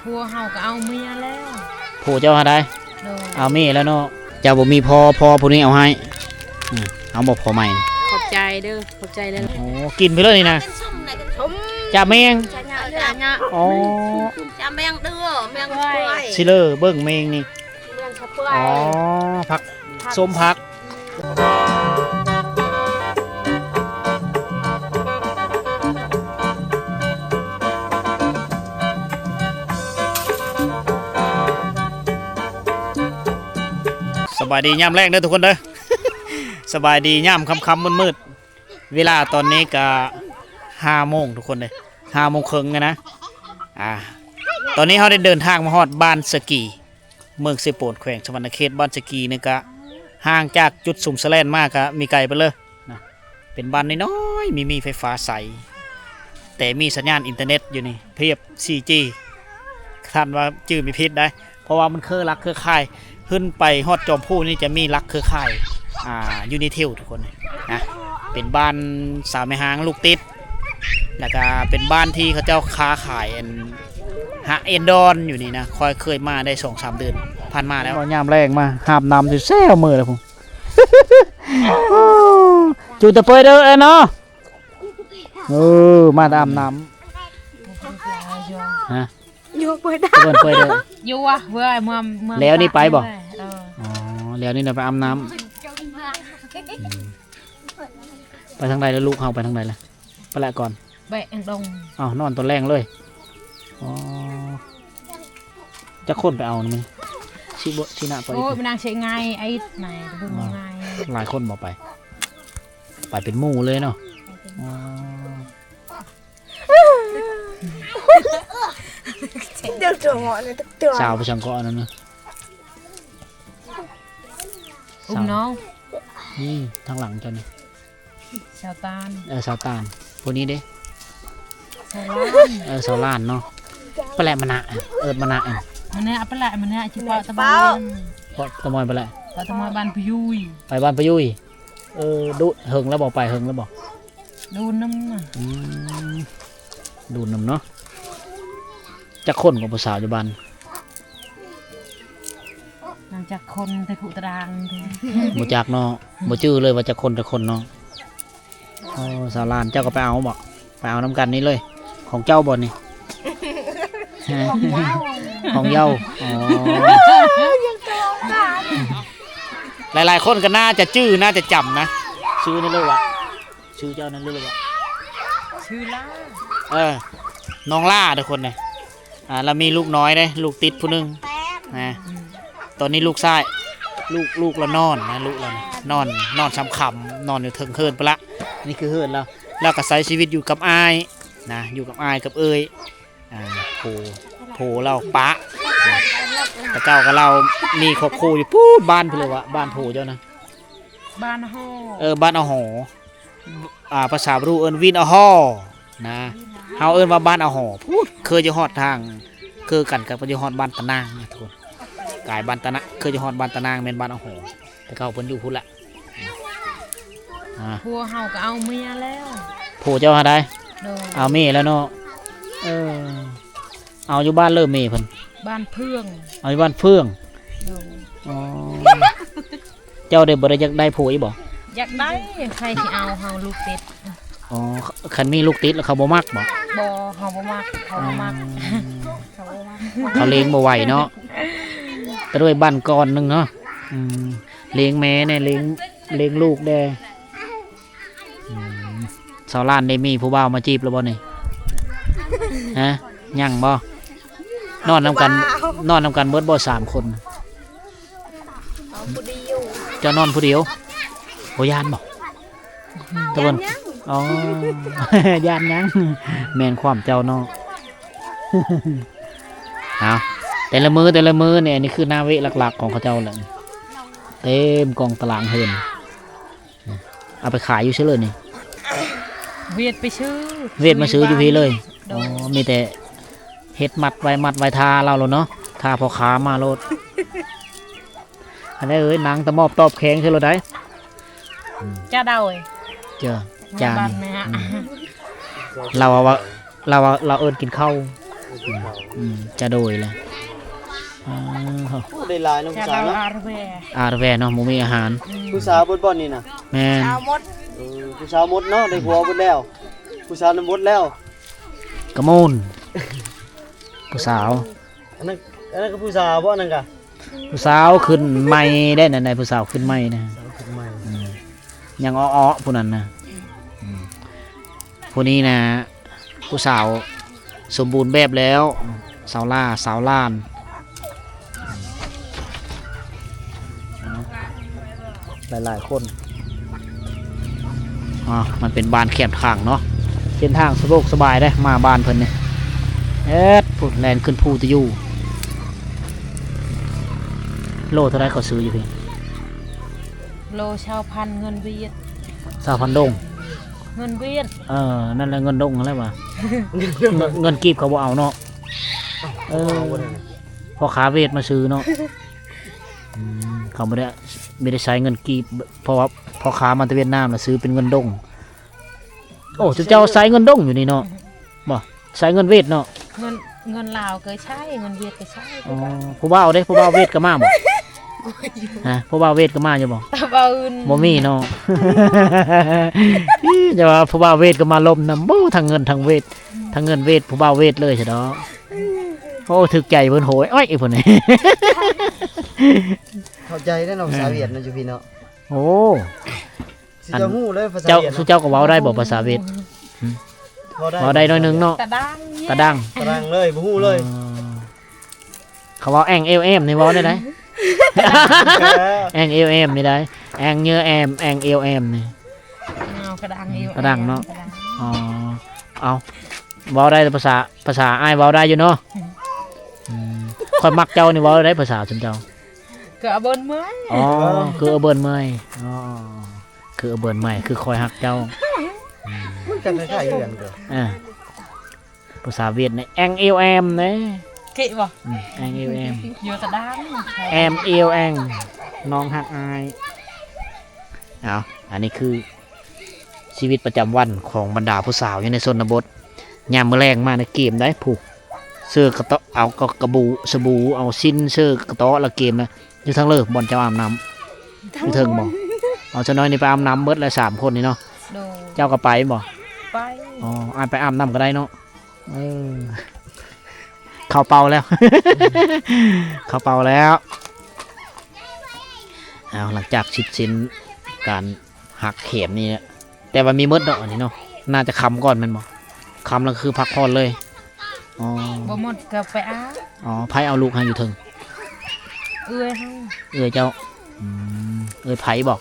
ผัวเฮาก็เอาเมียแล้วผู้เจ้าหาได้เอาเมียแล้วเนาะเจ้าบ่มีพอผู้นี้เอาให้เอาบ่พอใหม่ขอบใจเด้อขอบใจเลยโอ้กินไปเลยนี่นะจ่าเมงอ๋อจ่าเมงเด้อเมงป่วยซิเลอร์เบิ่งเมงนี่อ๋อผักส้มผักสบายดีย่ำแรกเด้อทุกคนเด้อ สบายดีย่ำค่ำๆมืดๆเวลาตอนนี้ก็5 โมงทุกคนเลย5 โมงครึ่งนะตอนนี้เขาได้เดินทางมาฮอดบ้านสกีเมืองเซโปนแขวงสวรรณเขตบ้านสกีนี่ก็ห่างจากจุดสุ่มแสลนมากก็มีไกลไปเลยนะเป็นบ้านน้อยๆมีไฟฟ้าใสแต่มีสัญญาณอินเทอร์เน็ตอยู่นี่เพียบ 4G ท่านว่าจื่อมีพิษได้เพราะว่ามันเครือรักเครือข่ายขึ้นไปฮอดจอมพูนี่จะมีรักเครือข่ายยูนิเทลทุกคนนะเป็นบ้านสาวแม่หางลูกติดแล้วก็เป็นบ้านที่เขาเจ้าค้าขายหาเอ็นดอนอยู่นี่นะคอยเคยมาได้ 2-3 เดือนผ่านมาแล้วยามแรงมาหาบนำอยู่แซ่มือเลยผม จูตะเปยเด้อเนาะมาตามน้ำฮะอยู่เปิดได้เปิดเด้ออยู่วะเว้ยเมื่อแล้วนี่ไปบ่แล้วนี่เราไปอาบน้ำไปทางใดแล้วลูกเขาไปทางใดล่ะไปละก่อนแบะดงนอนตัวแรงเลยจะค้นไปเอานะมั้ยชินะไปโอ้ยมันนางใช้ไงไอ้ไหนดูไงหลายคนบอกไปเป็นหมู่เลยเนาะเดี๋ยวจะงอเลยตัวสาวไปชังเกาะนั่นนะน้องนี่ทางหลังเจ้านี่สาวตาลสาวตาลพวกนี้เด้สาวล้านเนาะปลาแหลมนะมนะมันเนี่ยปลาแหลมมันเนี่ยชิปะตะบอยตะมอยปลาแหลมตะมอยบ้านพยุยไปบ้านพยุยดูเฮิงแล้วบอกไปเฮิงแล้วบอกดูน้ำดูน้ำเนาะจะคนกับภาษาปัจจุบันหลังจากคนตะขุตะดางบ่จักเนาะบ่จื้อเลยว่าจะคนเนาะสาวลานเจ้าก็ไปเอาบอกไปเอาน้ำกันนี้เลยของเจ้าบ่นี่ของเย้าหลายๆคนก็น่าจะจื้อน่าจะจำนะชื่อนี่เลยวะชื่อเจ้านั้นเลยวะชื่อล่าน้องล่าทุกคนเนี่ยเรามีลูกน้อยเลยลูกติดผู้นึงนะตอนนี้ลูกชายลูกเรานอนนะลูกเรานอนซ้ำคำนอนอยู่เทิงเฮินไปละนี่คือเฮินแล้วก็ใช้ชีวิตอยู่กับอายนะอยู่กับอายกับเอ้ยโผเราปะแต่เจ้ากับเรามีครอบครัวอยู่ปุ๊บบ้านเพื่อวะบ้านโผเจ้านะบ้านห่อบ้านหอภาษาบรูวินหอนะเฮาว่าบ้านหอพูดเคยจะฮอดทางคือกันกับจะฮอดบ้านตะนางนะทุกคนกายบ้านตะนะเคยจะฮอดบ้านตะนางเป็นบ้านหอแต่เขาเพิ่นอยู่พุ่นละผัวเฮาก็เอาเมียแล้วโผเจ้าหาได้เอาเมียแล้วเนาะเอาอยู่บ้านเริ่มเมียเพิ่นบ้านเพื่องเอาอยู่บ้านเพื่องเจ้าได้บ่ได้อยากได้ผัวอีบ่อยากได้ใครที่เอาเฮาลูกติดคันมีลูกติดแล้วเขาบ่มักบ่เฮาบ่มักเขาบ่มักเขาเลี้ยงบ่ไหวเนาะแต่ด้วยบ้านก่อนนึงเนาะเลี้ยงแม่เนี่ยเลี้ยงลูกได้สาวล้านได้มีผู้บ่าวมาจีบแล้วบ่นี่ฮะยังบ่นอนนำกันเบิดบ่3 คนจะนอนผู้เดียวบ่ยานบ่ตะวันยานยังแม่นความเจ้าเนาะเอาแต่ละมือเนี่ยนี่คือหน้าเวทหลักๆของเขาเจ้าแหละเต็มกองตารางเฮินเอาไปขายอยู่เฉยเลยนี่เวทมาซื้ออยู่พี่เลยมีแต่เฮ็ดมัดไว้ทาเราเนาะทาพอขามาโลดอันนี้นางตะมอบตอบแข็งเฉยเลยได้จ้าเดาเจอจานเราเอิญกินข้าว จะโดยเลยได้หลายน้อง จะ สาว ดาว เนาะ อาร์แว อาร์แวเนาะหมูมีอาหาร ผู้สาวบนบ่อนนี่น่ะ แม่น เอาหมด ผู้สาวหมดเนาะได้ผัวหมดแล้วผู้สาวนั้นหมดแล้ว กระมูลผู้สาว อันนั้นก็ผู้สาวบ่อันนั้นก็ ผู้สาวขึ้นใหม่ได้นั่นในผู้สาวขึ้นใหม่นะ สาวขึ้นใหม่ ยังอ้อๆผู้นั้นนะผู้นี้นะผู้สาวสมบูรณ์แบบแล้วสาวล่าสาวล้านหลายๆคนมันเป็นบ้านแคบทางเนาะเส้นทางสะดวกสบายได้มาบ้านเพิ่นเนี่ยพูดแลนขึ้นภูตะยูโลเท่าไรเขาซื้ออยู่พี่ โลชาวพันเงินเวียด 3,000 ดง เงินเวียด นั่นแหละเงินดงอะไรวะ เงินกีบเขาบ่เอาเนาะพอขาเวทมาซื้อเนาะเขาไม่ได้ใช้เงินกีบเพราะว่าพอขามันตะเวียดนามมาซื้อเป็นเงินดงโอ้เจ้าใช้เงินดงอยู่นี่เนาะบ่ใช้เงินเวทเนาะ เงินลาวเคยใช้เงินเวียดเคยใช้ ผู้บ่าวเด้ผู้บ่าวเวทก็มาบ่ฮะผู้บ่าวเวทก็มาอยู่บ่ ตะเบาอื่น บ่มีเนาะ จะว่าผู้บ่าวเวทก็มาลมนำบ่ทั้งเงินทั้งเวททั้งเงินเวทผู้บ่าวเวทเลยใช่ดอกโอ้ถึกใจเพิ่นโหยอ้อยไอ้เพิ่นนี่ เข้าใจได้น้องสาวเวียดนะจุพี่เนาะ โอ้ สิเจ้าฮู้เลยภาษา เจ้า เวียด สุเจ้าก็เว้าได้บ่ภาษาเวทเว้าได้หน่อยหนึงเนาะ ตะดัง ตะดัง ตารางเลยบ่ฮู้เลย เขาเว้าแองเอลเอมนี่เว้าได้ไหน แองเอลเอมนี่ได้แองเนื้อแอมแองเอลเอมนี่ เอากระดังอยู่ กระดังเนาะ อ๋อเอาเว้าได้แต่ภาษาอ้ายเว้าได้อยู่เนาะค่อยมักเจ้านี่เว้าได้ภาษาสุนเจ้า ก็เอาเบิ้นเมื่อย อ๋อคือเบิ่นเมื่อยอ๋อคือเบิ่นใหม่คือคอยฮักเจ้า มันกันคล้ายๆกันเด้อ ภาษาเวียดนี่แองเอลเอมนะ เกะบ่ แองเอลเอม อยู่ตะดัง แอมเอลแองน้องฮักอายเอาอันนี้คือชีวิตประจำวันของบรรดาผู้สาวอยู่ในชนบทยามมื้อแรงมาในเกมได้ผูกเสื้อกระเตาะเอากระบูสบู่เอาสิ้นเสื้อกระเตาะละเกมนะอยู่ทั้งเลิกบอลเจ้าอาบน้ำอยู่เทิงบ่เอาเจ้าน้อยนี่ไปอาบน้ำเบิดละ3 คนนี่เนาะ โด เจ้าก็ไปบ่ ไป อ๋ออาจไปอาบน้ำก็ได้เนาะเข้าเป่าแล้ว เข้าเป่าแล้วเอาหลังจากสิ้นการหักเข็มนี่เนี่ยแต่ว่ามีมดเนาะอันนี้เนาะน่าจะคำก่อนแมันบ่คำแล้วคือพักผ่อนเลยอ๋อ บ่หมดก็ไปอาบ อ๋อไผเอาลูกให้อยู่เถึง เอื้อยให้ เอ้ยเจ้าเอ้ยไผบอก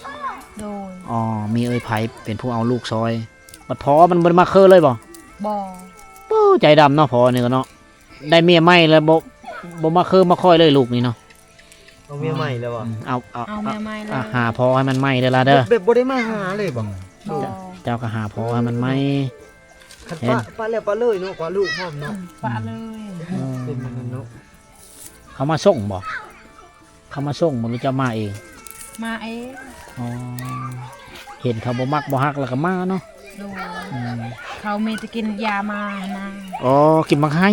โดย อ๋อมีเอ้ยไผเป็นผู้เอาลูกซอยบัดพอมันบ่ได้มาเคอเลยบ่ บ่ โอ้ใจดำเนาะพอนี่ก็เนาะได้เมียใหม่แล้วบ่มาเคอมาคอยเลยลูกนี่เนาะ เอาเมียใหม่แล้วบ่ เอาแม่ไม้เลย หาพอให้มันไหม้เด้อล่ะเด้อ แบบบ่ได้มาหาเลยบ่ บ่ เจ้าก็หาพอให้มันไหม้ คันป้าแล้วป้าเลยเนาะกว่าลูกพร้อมเนาะ ปะเลย เป็นมันนั้นเนาะ เขามาส่งบ่เขามาส่งบ่หรือเจ้ามาเอง มาเอง อ๋อเห็นเขาบ่มักบ่ฮักแล้วก็มาเนาะ โดยเขามีจะกินยามานะ อ๋อกินมักให้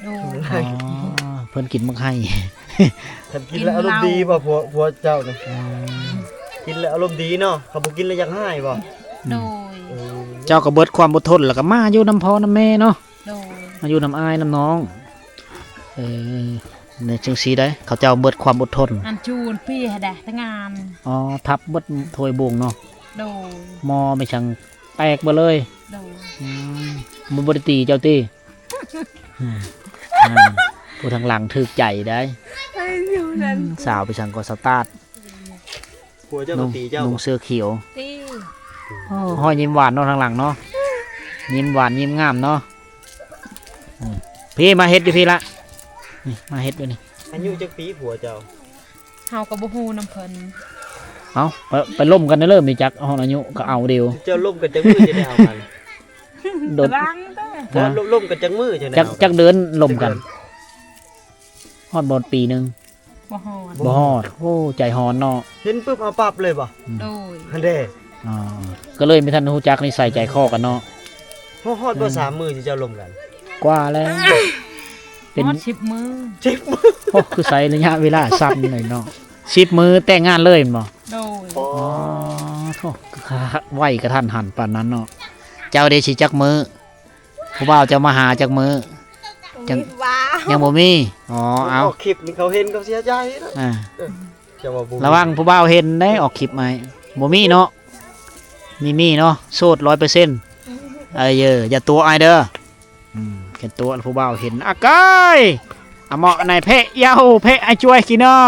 โดย อ๋อเพิ่นกินมักให้ คันกินแล้วอารมณ์ดีบ่ผัวเจ้าเนี่ยกินแล้วอารมณ์ดีเนาะเขาบ่กินแล้วอยากหายบ่ โดย เจ้าก็เบิดความอดทนแล้วก็มาอยู่น้ำพ่อน้ำแม่เนาะ โดย มาอยู่น้ำอ้ายน้ำน้องในจังสีได้เขาเจ้าเบิดความอดทน อันจูนพี่ให้ได้แต่งาน อ๋อทับเบิดถ้วยบวงเนาะ โดย หมอไม่ช่างแตกบ่เลย โดย มันบริตีเจ้าตีผู้ทางหลังถึกใจได้ ไอ้อยู่นั่น สาวไปช่างก็สตาร์ท ผัวเจ้า นุ่ ก็ ง ตีเจ้า นุ่งเสื้อเขียว ตี ห้อยยิ้มหวานเนาะทางหลังเนาะยิ้มหวานยิ้มงามเนาะพี่มาเฮ็ดอยู่พี่ละนี่มาเฮ็ดอยู่นี่ อายุจักปีผัวเจ้า เฮาก็บ่ฮู้นำเพิ่น เอาไปล่มกันได้เริ่มมีจักห้องอายุก็เอาเดียว เจ้าล่มกันจักมือจะได้เอากัน โดน รังเด้อ เพราะล่มกันจักมือจะได้ จัก เอา จักเดินล่มกันฮอดบอดปีหนึง บ่ฮอด บ่ฮอดโอ้ใจฮอนเนาะ เห็นปุ๊บเอาปั๊บเลยบ่ โดย ฮันเด้ อ๋อก็เลยไม่ทันรู้จักนี่ใส่ใจคอกันเนาะ ฮอดบ่3 มื้อที่เจ้าล่มกัน กว่าแล้ว เป็น ฮอด10 มื้อ จิบมือ โอ้คือใช้ระยะเวลาสั้นเลยเนาะ10 มื้อแต่งงานเลยแม่นบ่ โดย อ๋อ อ๋อโธ่ไวกระทันหันปานนั้นเนาะเจ้าได้สิจักมื้อผู้บ่าวจะมาหาจักมื้อ จัง มีว้าว ยังบ่มีอ๋อเอา ออกคลิปนี่เขาเห็นเขาเสียใจนะ อ่า จะว่าบ่ ระวังผู้บ่าวเห็นได้ออกคลิปไหมบ่มีเนาะมีเนาะโสด 100%อย่าตัวอายเด้อแค่ตัวผู้บ่าวเห็นอากายอะเหมาะในเพะยาวเพะไอช่วยกินน้ำ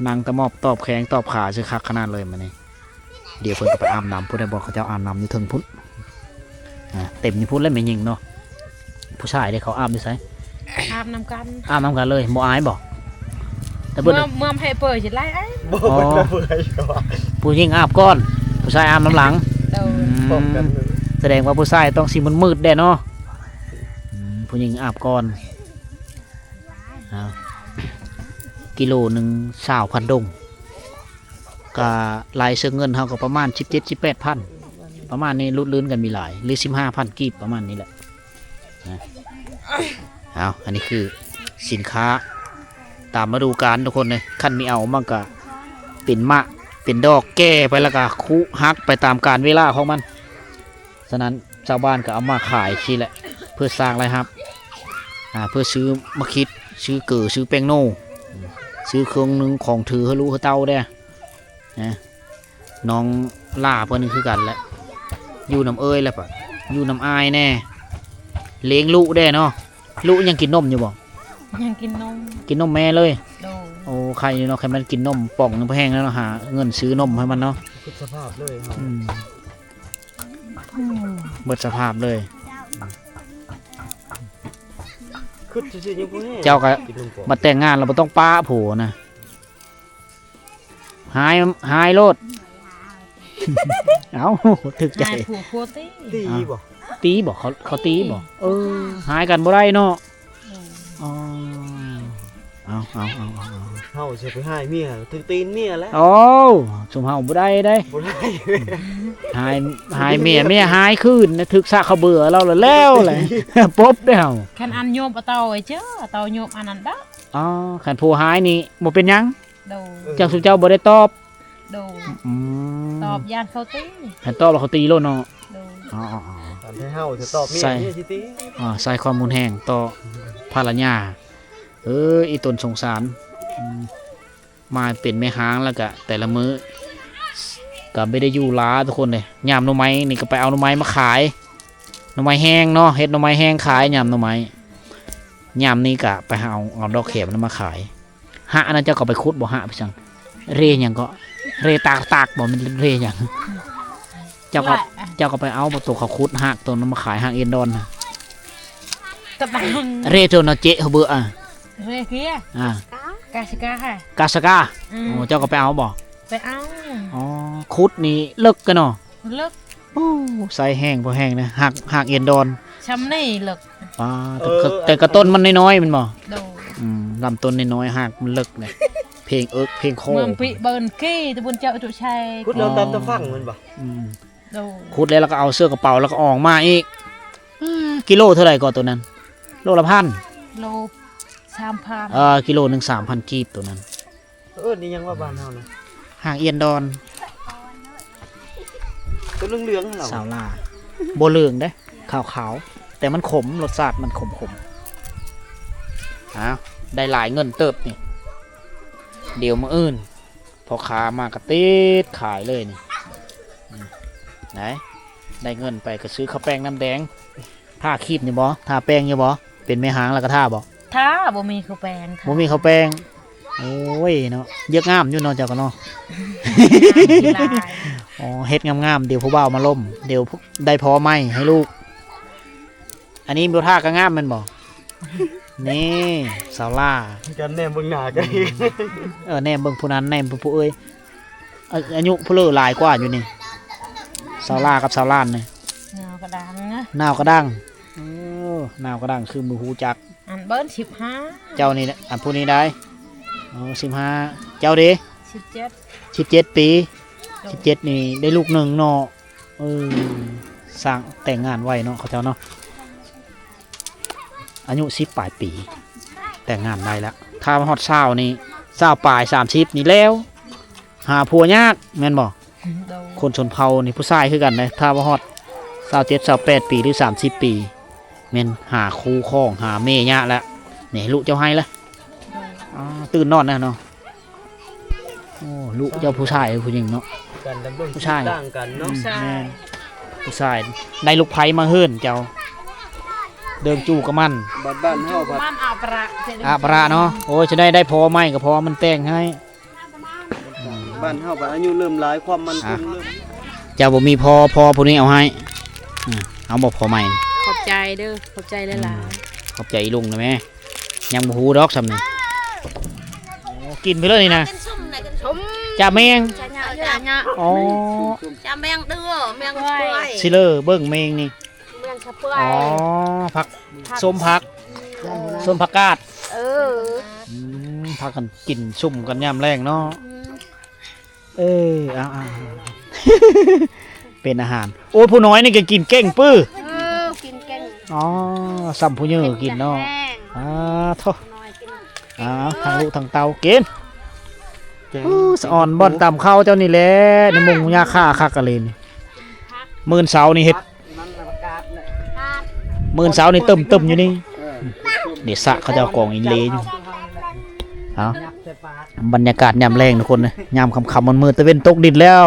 นางตะมอบตอบแข็งตอบขาชื่อคักขนาดเลยมานี่เดี๋ยวเพิ่นก็ไปอาบน้ำพูดได้บอกเขาเจ้าอาบน้ำอยู่เทิงพุ่นเต็มนี่พุ่นแล้วไม่ยิงเนาะผู้ชายได้เขาอาบด้วยไส อาบน้ำกัน อาบน้ำกันเลยบ่อายบอกแต่ เมื่ เบิ่ อน เมื่อให้เปิดสิไล่ไอ้ บ่เป็นระเบิดก็ว่า ผู้หญิงอาบก่อนผู้ชายอาบน้ำหลัง โดย ป้องกัน แสดงว่าผู้ชายต้องสีมืดๆแน่เนาะผู้หญิงอาบก่อนกิโลหนึ่ง20,000 ดงก็ลายเสื้อเงินเขาก็ประมาณ17-18,000ประมาณนี้ลุดลื่นกันมีหลายหรือ15,000 กีบประมาณนี้แหละนะอันนี้คือสินค้าตามฤดูกาลทุกคนเลยขั้นมีเอามันก็เป็นมะเป็นดอกแก่ไปแล้วก็คุฮักไปตามกาลเวลาของมันฉะนั้นชาวบ้านก็เอามาขายทีแหละเพื่อสร้างรายรับเพื่อซื้อมะคิดซื้อเกลือซื้อแป้งโน่ซื้อเครื่องนึงของถือให้รู้ให้เต้าได้นะน้องล่าเพื่อนนึงคือกันแหละอยู่น้ำเอ้ยแล้วปะอยู่น้ำอายแน่เลี้ยงลูกได้เนาะลูกยังกินนมอยู่บ่ ยังกินนม กินนมแม่เลย โดย โอ้ใครเนาะใครมันกินนมป่องนึงแพงแล้วเนาะหาเงินซื้อนมให้มันเนาะ คิดสภาพเลยครับ เบิดสภาพเลย คือซื่อๆยังบ่แน่ เจ้าก็ กินนมก่อน มาแต่งงานเราไม่ต้องป้าโผนะหายโลด เอาถึกใจ นายผัวโคตร ตีบ่ ตีบอกเขาตีบอกหายกันบ่ได้เนาะอ๋อเอา เฮาสิไปให้เมียถึงตีนเมียแล้ว โอ้สมเฮาบ่ได้ได้ บ่ได้ หายเมียหายคืนนะถึกซะเขาเบื่อเราแล้วแหละ ปุ๊บได้เฮา แค่อันโยมเอาเตาไอ้เจ้าเตาโยมอันนั้นได้ อ๋อขันผู้หายนี่บ่เป็นหยัง โดย จังสุเจ้าบ่ได้ตอบ โดย อืม ตอบยานเขาตี ขันตอบแล้วเขาตีโลดเนาะ โดย อ๋อ ตอนที่เฮาจะตอบเมีย ใส่ เมียสิตี ใส่ความมูลแห้งต่อภรรยาอีตนสงสารมาเป็นแม่ห้างแล้วก็แต่ละมื้อก็ไม่ได้อยู่ล้าทุกคนเลยยามหน่อไม้นี่ก็ไปเอาหน่อไม้มาขายหน่อไม้แห้งเนาะเฮ็ดหน่อไม้แห้งขายยามหน่อไม้ยามนี้ก็ไปเอาดอกเข็มนั้นมาขายหะอันนั้นเจ้าก็ไปคุดบ่หะไปจังเรหยังก็เรตากบ่มันเรหยังเจ้าก็ไปเอาตัวเขาคุดหักตัวนั้นมาขายหักเอ็นดอนนะ กระดัง เรตัวนาเจะเบื่อเรียกเฮียกาชิกาค่ะ กาสกาโอ้เจ้าก็ไปเอาบ่ ไปเอา อ๋อคุดนี่เลิกกันเนาะ เลิก โอ้ใส่แห้งพอแห้งนะหักเอ็นดอน ช้ำนี่เลิก แต่กระต้นมันน้อยๆมันบ่ โดย ลำต้นน้อยๆหักมันเลิกเลยเพลงเพลงโค เมืองปีเบิร์นกี้ตะบนเจ้าจุชัย พูดเราตามตะฟังมันบ่ โดย คุดแล้วก็เอาเสื้อกระเป๋าแล้วก็ออกมาอีกกิโลเท่าไหร่ก่อนตัวนั้นโลละพัน โล3,000 กิโลหนึ่ง3,000 กีบตัวนั้น นี่ยังว่าบ้านเฮานะ หางเอียนดอน ตัวเหลืองๆเหรอ สาวลาโบเหลืองเด้ขาวๆแต่มันขมรสชาติมันขมได้หลายเงินเติบนี่เดี๋ยวมื้ออื่นพอขามากระติดขายเลยนี่ไหนได้เงินไปก็ซื้อข้าวแป้งน้ำแดงท่าคีบอยู่บ่ท่าแป้งอยู่บ่เป็นแม่หางแล้วก็ท่าบ่ ถ้าบ่มีข้าวแปลงค่ะ บ่มีข้าวแป้งโอ้ยเนาะเยอะงามอยู่เนาะเจ้าก็เนาะ ลาย อ๋อเฮ็ดงามๆเดี๋ยวผู้บ่าวมาล่มเดี๋ยวได้พอไหมให้ลูก อันนี้บ่ท่าก็งามแม่นบ่ นี่สาวล่า กันแนมเบิ่งหน้ากัน แนมเบิ่งผู้นั้นแนมผู้เอ้ยอายุผู้เลอหลายกว่าอยู่นี่สาวล่ากับสาวล้านนี่ เงากระดังนะ นาวกระดังนาวกระดังคือมือหูจัก อันเบิร์น15 เจ้านี่อันผู้นี้ได้15เจ้าดิ 17 17 ปี17นี่ได้ลูกหนึ่งเนาะสร้างแต่งงานไว้เนาะเขาเจ้าเนาะ อายุ10ปลายปี แต่งงานได้แล้วถ้ามาฮอด20นี่20ปลาย30นี่แล้วหาผัวยากแม่นบ่ โดย คนชนเผ่านี่ผู้ชายคือกันนะถ้าว่าฮอด27 28ปีหรือ30ปีแม่นหาคู่ครองหาแม่ยะแล้วนี่ลูกเจ้าให้ละตื่นนอนนะเนาะโอ้ลูกเจ้าผู้ชายหรือผู้หญิงเนาะ การดำรง ผู้ ชี ชาย วิตต่างกันเนาะ ใช่ แม่นผู้ชายได้ลูกไผ่มาเฮิรนเจ้าเดิมจูกับมัน บ้านเฮาบัด บ้านอาประ อาปราเนาะโอ้ยจะได้พอไหมก็พอมันแต่งให้ บ้านเฮาบัดอายุเริ่มหลายความมั่นคงเริ่ม เจ้าบ่มีพอผู้นี้เอาให้เอาบ่พอใหม่ ขอบใจเด้อขอบใจหลาย ขอบใจอีลุงนะแม่ยังบ่ฮู้ดอกซำนี่โอ้กินไปเลยนี่นะ Cái sum này cái ๆชม จ่าแมง chả nhợ chả nhợ อ๋อ chả men đưa men quay ซิเลอร์เบิ่งแมงนี่ men sập อ๋อ quay ผักส้มผักส้มผักกาด ผักกันกินชุ่มกันยามแรงเนาะเอ้ยเอา เป็นอาหาร โอ้ผู้น้อยนี่ก็กินเก่งปื้อ kim canh อ๋อสัมผู้เยอะกินเนาะ hang โทษ nồi kim ทางลูกทางเตากินสะอ่อนบอนต่ำเข้าเจ้านี่แหละในมุงยาฆ่าคักกะเลนมื่นเสานี่เฮ็ดมื่นเสานี่เติมอยู่นี่เดี๋ยวสะเขาจะเอากองอินเลอยู่เอาบรรยากาศยามแรงทุกคนนะยามค่ำๆมันมืดตะเว้นตกดินแล้ว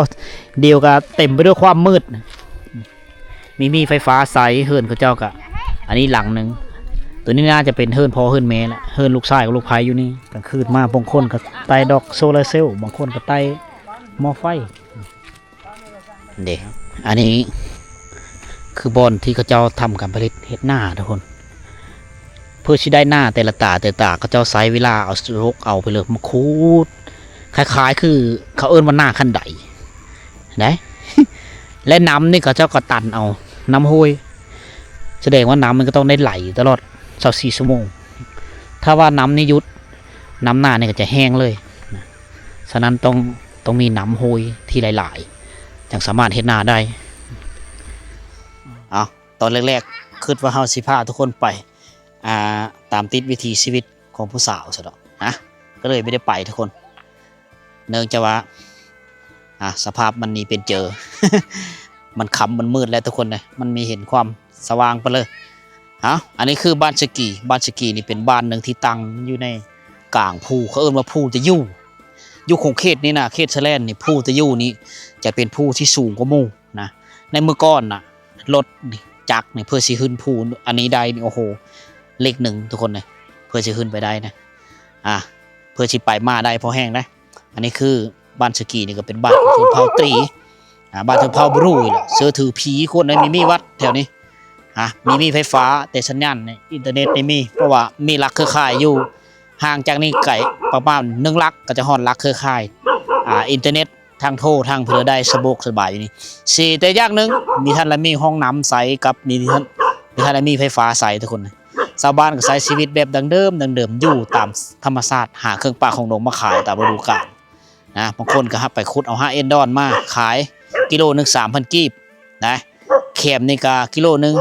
เดียวกับเต็มไปด้วยความมืดมีไฟฟ้าใสเฮิรนเขาเจ้ากะอันนี้หลังหนึ่งตัวนี้น่าจะเป็นเฮิรนพ่อเฮิรนแม่แหละเฮิรนลูกชายกับลูกพายอยู่นี่กลางคืนมาบางคนก็ไต่ดอกโซลาร์เซลล์บางคนก็ไต่หม้อไฟเด็กอันนี้คือบอนที่เขาเจ้าทำการผลิตเฮ็ดหน้าทุกคน เพื่อที่ได้หน้าแต่ละตาเขาเจ้าใช้เวลาเอารกเอาไปเลยมาคูดคล้ายๆคือเขาเอิ้นว่าหน้าขั้นใดนะ และน้ำนี่เขาเจ้าก็ตันเอาน้ำห้วยแสดงว่าน้ำมันก็ต้องได้ไหลตลอด24 ชั่วโมงถ้าว่าน้ำนี่ยุดน้ำหน้านี่ก็จะแห้งเลยนะฉะนั้นต้องมีน้ำห้วยที่หลายๆจึงสามารถเฮ็ดหน้าได้เอาตอนแรกๆคิดว่าเฮาสิพาทุกคนไปตามติดวิถีชีวิตของผู้สาวซะดอกนะก็เลยไม่ได้ไปทุกคนเนื่องจากว่าสภาพมันนี่เป็นเจอ มันค่ำมันมืดแล้วทุกคนเลยมันมีเห็นความสว่างไปเลยอันนี้คือบ้านสกีนี่เป็นบ้านหนึ่งที่ตั้งอยู่ในกลางภูเขาเอิ้นว่าภูตะยู่ของเขตนี้นะเขตแสลนนี่ภูตะยู่นี้จะเป็นภูที่สูงกว่าหมู่นะในเมื่อก่อนนะรถจักรนี่เพื่อสิขึ้นภูอันนี้ได้นี่โอ้โหเลขหนึ่งทุกคนเลยเพื่อจะขึ้นไปได้นะเพื่อจะไปมาได้พอแห้งได้อันนี้คือบ้านสกีนี่ก็เป็นบ้านของชนเผ่าตรีบ้านชนเผ่าบรูแหละเสือถือผีคนนั้นมีวัดแถวนี้มีไฟฟ้าแต่สัญญาณในอินเทอร์เน็ตไม่มีเพราะว่ามีลักเครือข่ายอยู่ห่างจากนี้ไกลประมาณ1 ลักก็จะฮอดลักเครือข่ายอินเทอร์เน็ตทางโทรทางเพื่อได้สะดวกสบายอยู่นี่สี่แต่อย่างหนึ่งมีท่านละมีห้องน้ำใสกับมีท่านละมีไฟฟ้าใสทุกคนชาวบ้านก็ใช้ชีวิตแบบดังเดิมอยู่ตามธรรมชาติหาเครื่องป่าของดงมาขายตามฤดูกาลบางคนก็ไปขุดเอา5 เอ็นดอนมาขายกิโลนึง 3,000 กีบนะเข็มนี่ก็กิโลนึง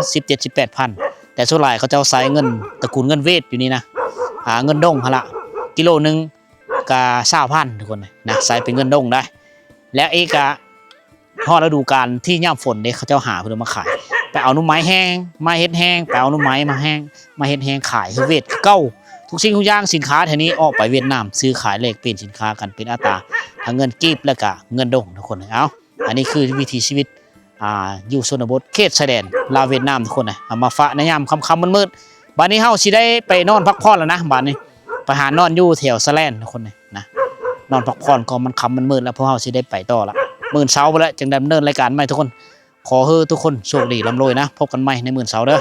17-18,000แต่ส่วนใหญ่เขาจะใช้เงินตระกูลเงินเวทอยู่นี่นะเงินดงละกิโลนึงก็20,000ทุกคนนะใช้เป็นเงินดงได้แล้วอีกพอฤดูกาลที่ย่ำฝนเนี่ยเขาจะหาเพื่อมาขายไปเอานุ่มไม้แห้งมาเฮ็ดแห้งไปเอานุ่มไม้มาแห้งมาเฮ็ดแห้งขายคือเวทเก้าทุกสิ่งทุกอย่างสินค้าแถวนี้ออกไปเวียดนามซื้อขายเลขเปลี่ยนสินค้ากันเป็นอัตราทั้งเงินกีบและก็เงินดงทุกคนเอาอันนี้คือวิถีชีวิตอยู่ชนบทเขตชายแดนลาวเวียดนามทุกคนเอามาฝากในยามค่ำมืดๆบัดนี้เฮาสิได้ไปนอนพักผ่อนแล้วนะบัดนี้ไปหานอนอยู่แถวสแลนทุกคนนะนอนพักผ่อนก็มันค่ำมันมืดแล้วพวกเฮาสิได้ไปต่อละมื้อเช้าไปแล้วจึงดำเนินรายการใหม่ทุกคนขอให้ทุกคนโชคดีร่ำรวยนะพบกันใหม่ในมื้อเช้าเด้อ